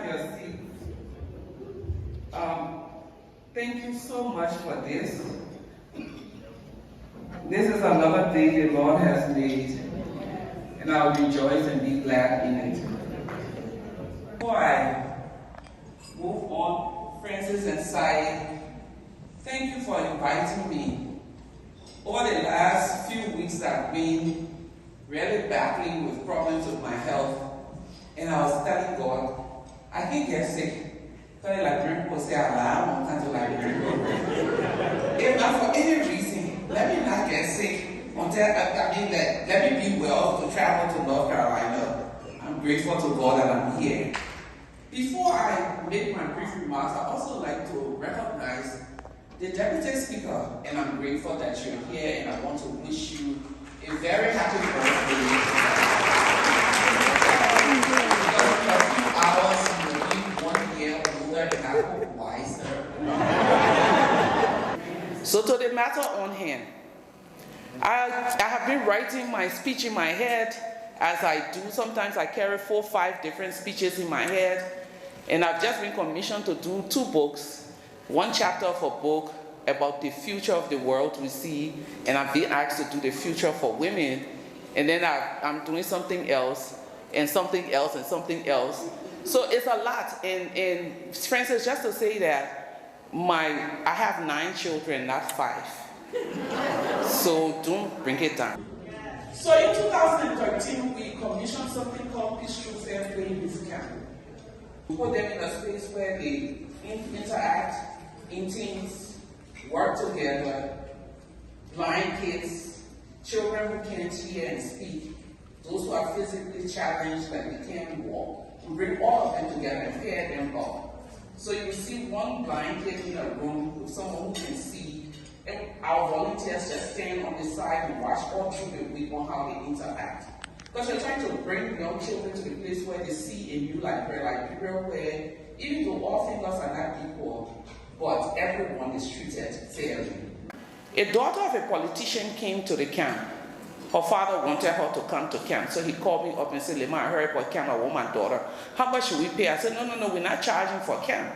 have your seat. Thank you so much for this. This is another day the Lord has made, and I'll rejoice and be glad in it. Before I move on, Francis and Sai, thank you for inviting me. Over the last few weeks, I've been really battling with problems with my health, and I was telling God, I can get sick. If not for any reason, let me not get sick until let me be well to travel to North Carolina. I'm grateful to God that I'm here. Before I make my brief remarks, I'd also like to recognize the Deputy Speaker, and I'm grateful that you're here, and I want to wish you a very happy birthday. A few hours, you'll be 1 year older and I hope wiser. So to the matter on hand, I have been writing my speech in my head as I do. Sometimes I carry 4 or 5 different speeches in my head, and I've just been commissioned to do 2 books, 1 chapter of a book about the future of the world we see, and I've been asked to do the future for women, and then I'm doing something else, and something else, and something else. So it's a lot, and Francis, just to say that I have 9 children, not 5. So don't bring it down. So in 2013, we commissioned something called Peace, Truth, and Play Youth Camp. We put them in a space where they interact in teams, work together, blind kids, children who can't hear and speak, those who are physically challenged that they can't walk. We bring all of them together and pair them up. So you see one blind kid in a room with someone who can see, and our volunteers just stand on the side and watch all through the week on how they interact. Because you're trying to bring young children to the place where they see a new library where even though all fingers are not equal, but everyone is treated fairly. A daughter of a politician came to the camp. Her father wanted her to come to camp, so he called me up and said, Leymah, I heard for camp, I want my daughter. How much should we pay? I said, no, we're not charging for camp.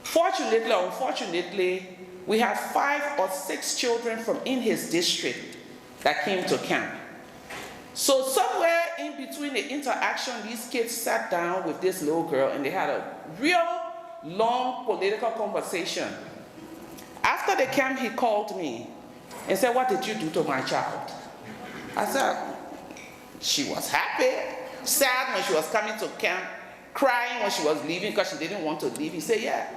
Fortunately or unfortunately, we had 5 or 6 children from in his district that came to camp. So somewhere in between the interaction, these kids sat down with this little girl and they had a real long political conversation. After the camp, he called me and said, what did you do to my child? I said, she was happy, sad when she was coming to camp, crying when she was leaving because she didn't want to leave. He said, yeah.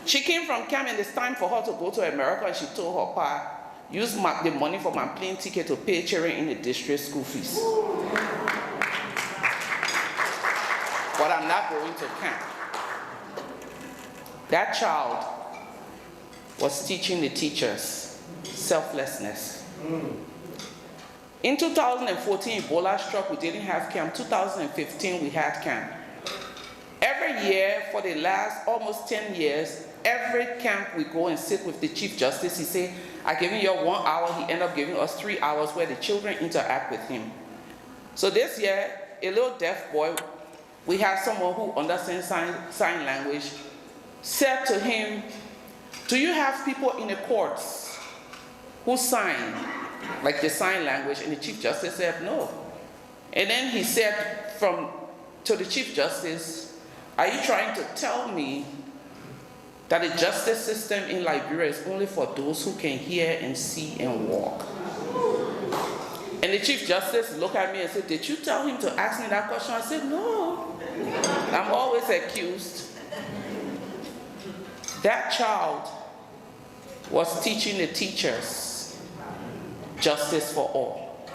She came from camp and it's time for her to go to America, and she told her pa, use the money for my plane ticket to pay children in the district school fees. But I'm not going to camp. That child was teaching the teachers selflessness. In 2014, Ebola struck, we didn't have camp. 2015, we had camp. Every year, for the last almost 10 years, every camp we go and sit with the Chief Justice. He say, I giving you 1 hour, he ended up giving us 3 hours where the children interact with him. So this year, a little deaf boy, we have someone who understands sign language, said to him, do you have people in the courts who sign, like the sign language? And the Chief Justice said, no. And then he said to the Chief Justice, are you trying to tell me that the justice system in Liberia is only for those who can hear and see and walk? And the Chief Justice looked at me and said, did you tell him to ask me that question? I said, no. I'm always accused. That child was teaching the teachers justice for all.